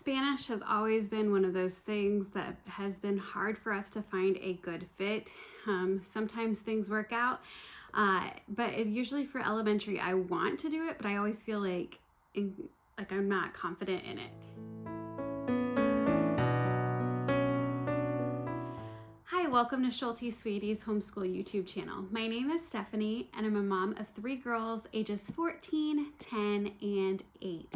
Spanish has always been one of those things that has been hard for us to find a good fit. Sometimes things work out, but usually for elementary, I want to do it, but I always feel like I'm not confident in it. Hi, welcome to Schulte Sweetie's Homeschool YouTube channel. My name is Stephanie, and I'm a mom of 3 girls ages 14, 10, and 8.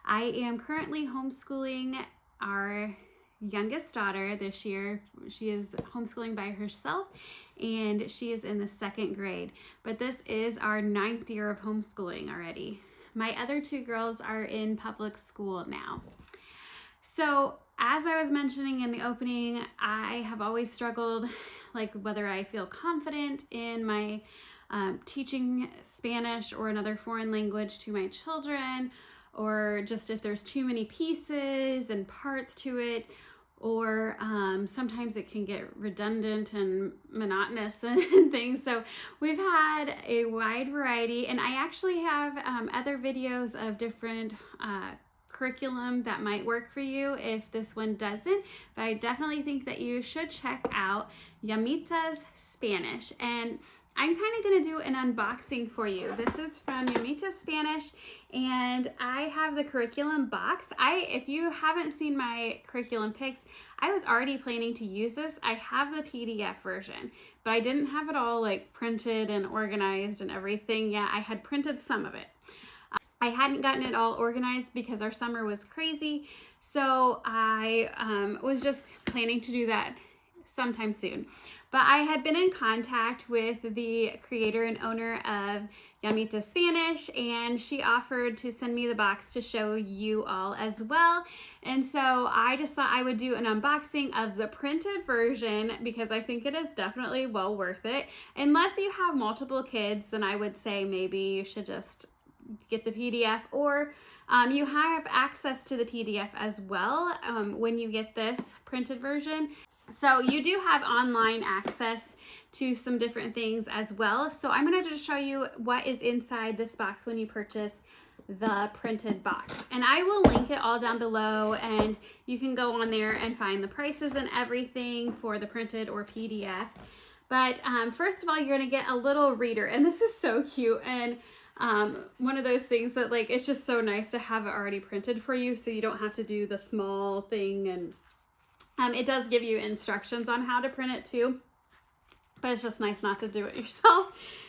I am currently homeschooling our youngest daughter this year. She is homeschooling by herself, and she is in the 2nd grade. But this is our 9th year of homeschooling already. My other 2 girls are in public school now. So as I was mentioning in the opening, I have always struggled, like whether I feel confident in my teaching Spanish or another foreign language to my children, or just if there's too many pieces and parts to it, or sometimes it can get redundant and monotonous and things. So we've had a wide variety, and I actually have other videos of different curriculum that might work for you if this one doesn't, but I definitely think that you should check out Llamitas Spanish. And I'm kind of going to do an unboxing for you. This is from Llamitas Spanish, and I have the curriculum box. If you haven't seen my curriculum pics, I was already planning to use this. I have the PDF version, but I didn't have it all like printed and organized and everything yet. I had printed some of it. I hadn't gotten it all organized because our summer was crazy, so I was just planning to do that sometime soon. But I had been in contact with the creator and owner of Llamitas Spanish, and she offered to send me the box to show you all as well. And so I just thought I would do an unboxing of the printed version because I think it is definitely well worth it. Unless you have multiple kids, then I would say maybe you should just get the PDF, or you have access to the PDF as well when you get this printed version. So you do have online access to some different things as well. So I'm going to just show you what is inside this box when you purchase the printed box. And I will link it all down below, and you can go on there and find the prices and everything for the printed or PDF. But first of all, you're going to get a little reader, and this is so cute. And one of those things that it's just so nice to have it already printed for you so you don't have to do the small thing. And it does give you instructions on how to print it too, but it's just nice not to do it yourself.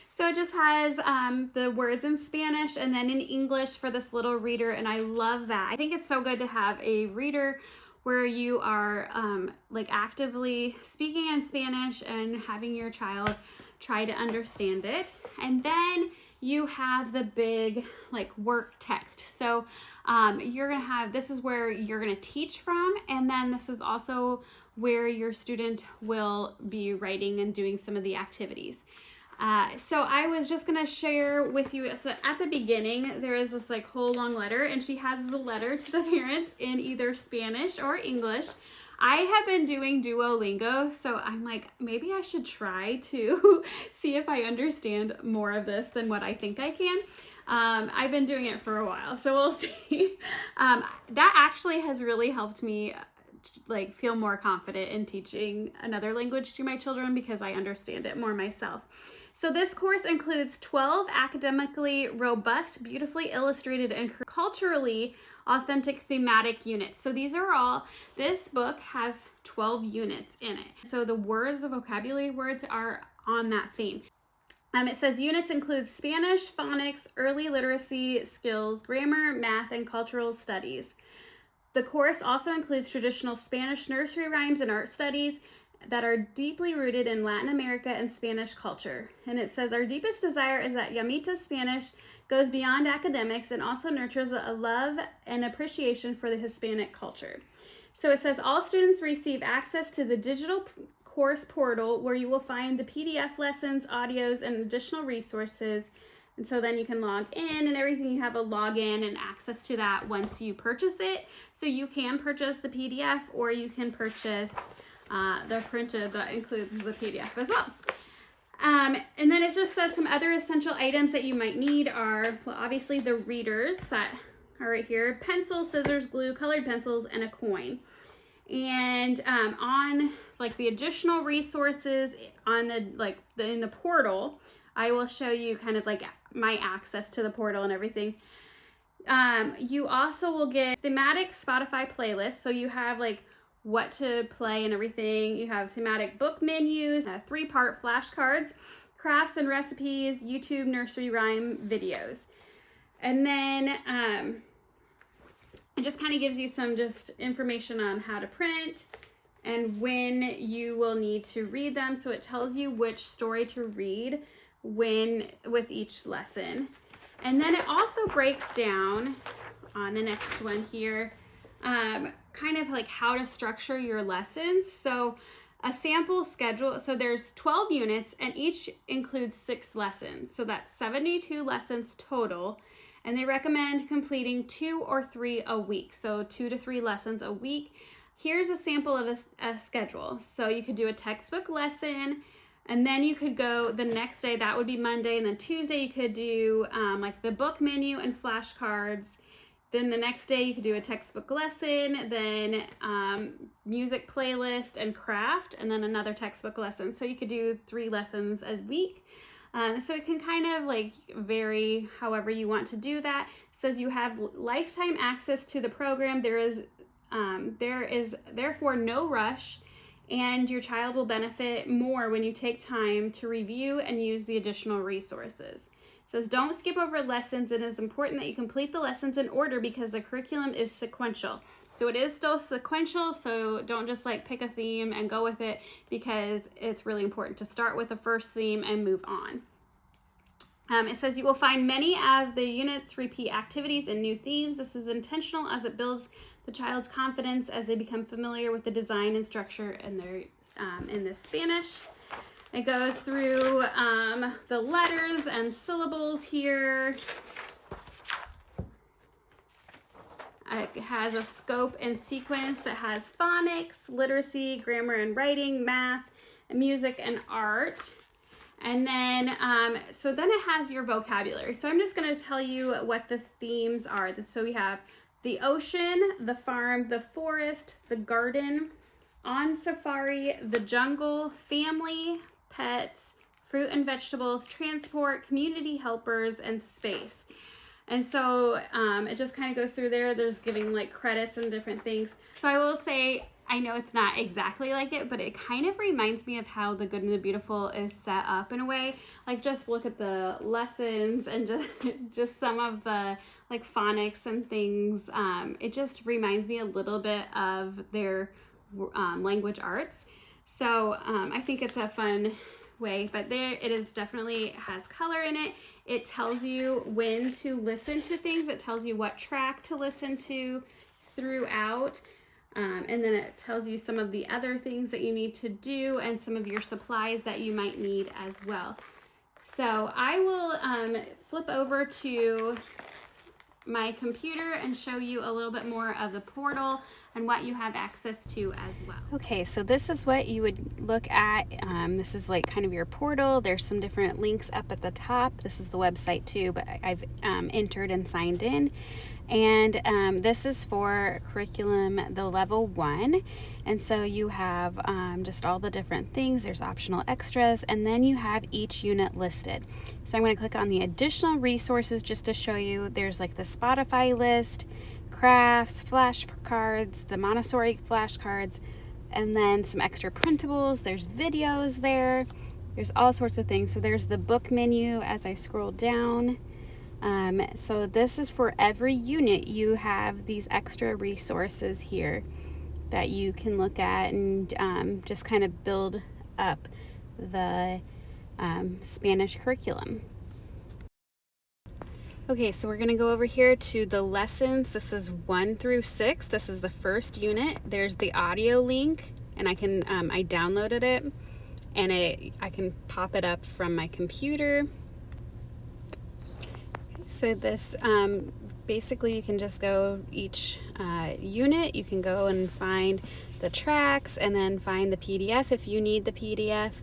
So it just has the words in Spanish and then in English for this little reader, and I love that. I think it's so good to have a reader where you are actively speaking in Spanish and having your child try to understand it. And then you have the big work text. So you're gonna have, this is where you're gonna teach from, and then this is also where your student will be writing and doing some of the activities. So I was just gonna share with you, so at the beginning, there is this whole long letter, and she has the letter to the parents in either Spanish or English. I have been doing Duolingo, so I'm maybe I should try to see if I understand more of this than what I think I can. I've been doing it for a while, so we'll see. That actually has really helped me feel more confident in teaching another language to my children because I understand it more myself. So this course includes 12 academically robust, beautifully illustrated, and culturally authentic thematic units. So this book has 12 units in it. So the words, the vocabulary words are on that theme. It says units include Spanish, phonics, early literacy skills, grammar, math, and cultural studies. The course also includes traditional Spanish nursery rhymes and art studies that are deeply rooted in Latin America and Spanish culture. And it says, our deepest desire is that Llamitas Spanish goes beyond academics and also nurtures a love and appreciation for the Hispanic culture. So it says all students receive access to the digital course portal where you will find the PDF lessons, audios, and additional resources. And so then you can log in and everything. You have a login and access to that once you purchase it. So you can purchase the PDF, or you can purchase the printed that includes the PDF as well. And then it just says some other essential items that you might need are, well, obviously the readers that are right here: pencils, scissors, glue, colored pencils, and a coin. And on like the additional resources on the in the portal, I will show you kind of like my access to the portal and everything. You also will get thematic Spotify playlists, so you have like what to play and everything. You have thematic book menus, 3-part flashcards, crafts and recipes, YouTube nursery rhyme videos. And then it just kind of gives you some just information on how to print and when you will need to read them. So it tells you which story to read when with each lesson. And then it also breaks down on the next one here, kind of like how to structure your lessons. So a sample schedule, so there's 12 units and each includes 6 lessons. So that's 72 lessons total. And they recommend completing 2 or 3 a week. So 2 to 3 lessons a week. Here's a sample of a schedule. So you could do a textbook lesson, and then you could go the next day, that would be Monday, and then Tuesday you could do like the book menu and flashcards. Then the next day you could do a textbook lesson, then music playlist and craft, and then another textbook lesson. So you could do 3 lessons a week. So it can kind of like vary however you want to do that. It says you have lifetime access to the program. There is therefore no rush, and your child will benefit more when you take time to review and use the additional resources. It says don't skip over lessons. It is important that you complete the lessons in order because the curriculum is sequential. So it is still sequential, so don't just like pick a theme and go with it, because it's really important to start with the first theme and move on. It says you will find many of the units repeat activities and new themes. This is intentional as it builds the child's confidence as they become familiar with the design and structure in this Spanish. It goes through the letters and syllables here. It has a scope and sequence that has phonics, literacy, grammar and writing, math, music, and art. And then, so then it has your vocabulary. So I'm just going to tell you what the themes are. So we have the ocean, the farm, the forest, the garden, on safari, the jungle, family, pets, fruit and vegetables, transport, community helpers, and space. And so it just kind of goes through there. There's giving like credits and different things. So I will say, I know it's not exactly like it, but it kind of reminds me of how The Good and the Beautiful is set up in a way. Like just look at the lessons and just some of the like phonics and things. It just reminds me a little bit of their language arts. So I think it's a fun way, but there it is, definitely has color in it. It tells you when to listen to things. It tells you what track to listen to throughout. And then it tells you some of the other things that you need to do and some of your supplies that you might need as well. So I will flip over to my computer and show you a little bit more of the portal and what you have access to as well. Okay, so this is what you would look at. This is like kind of your portal. There's some different links up at the top. This is the website too, but I've entered and signed in. And this is for curriculum, the level 1. And so you have just all the different things. There's optional extras, and then you have each unit listed. So I'm going to click on the additional resources just to show you. There's like the Spotify list, crafts, flashcards, the Montessori flashcards, and then some extra printables. There's videos there. There's all sorts of things. So there's the book menu as I scroll down. So this is for every unit. You have these extra resources here that you can look at and just kind of build up the Spanish curriculum. Okay, so we're going to go over here to the lessons. This is 1 through 6. This is the first unit. There's the audio link, and I downloaded it, and I can pop it up from my computer. So this basically you can just go each unit. You can go and find the tracks and then find the PDF if you need the PDF,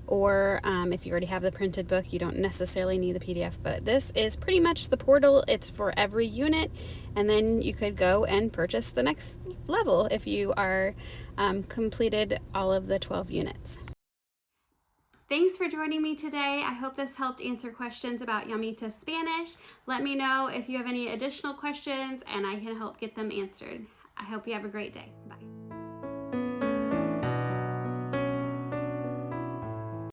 or if you already have the printed book, you don't necessarily need the PDF, but this is pretty much the portal. It's for every unit, and then you could go and purchase the next level if you are completed all of the 12 units. Thanks for joining me today. I hope this helped answer questions about Llamitas Spanish. Let me know if you have any additional questions and I can help get them answered. I hope you have a great day.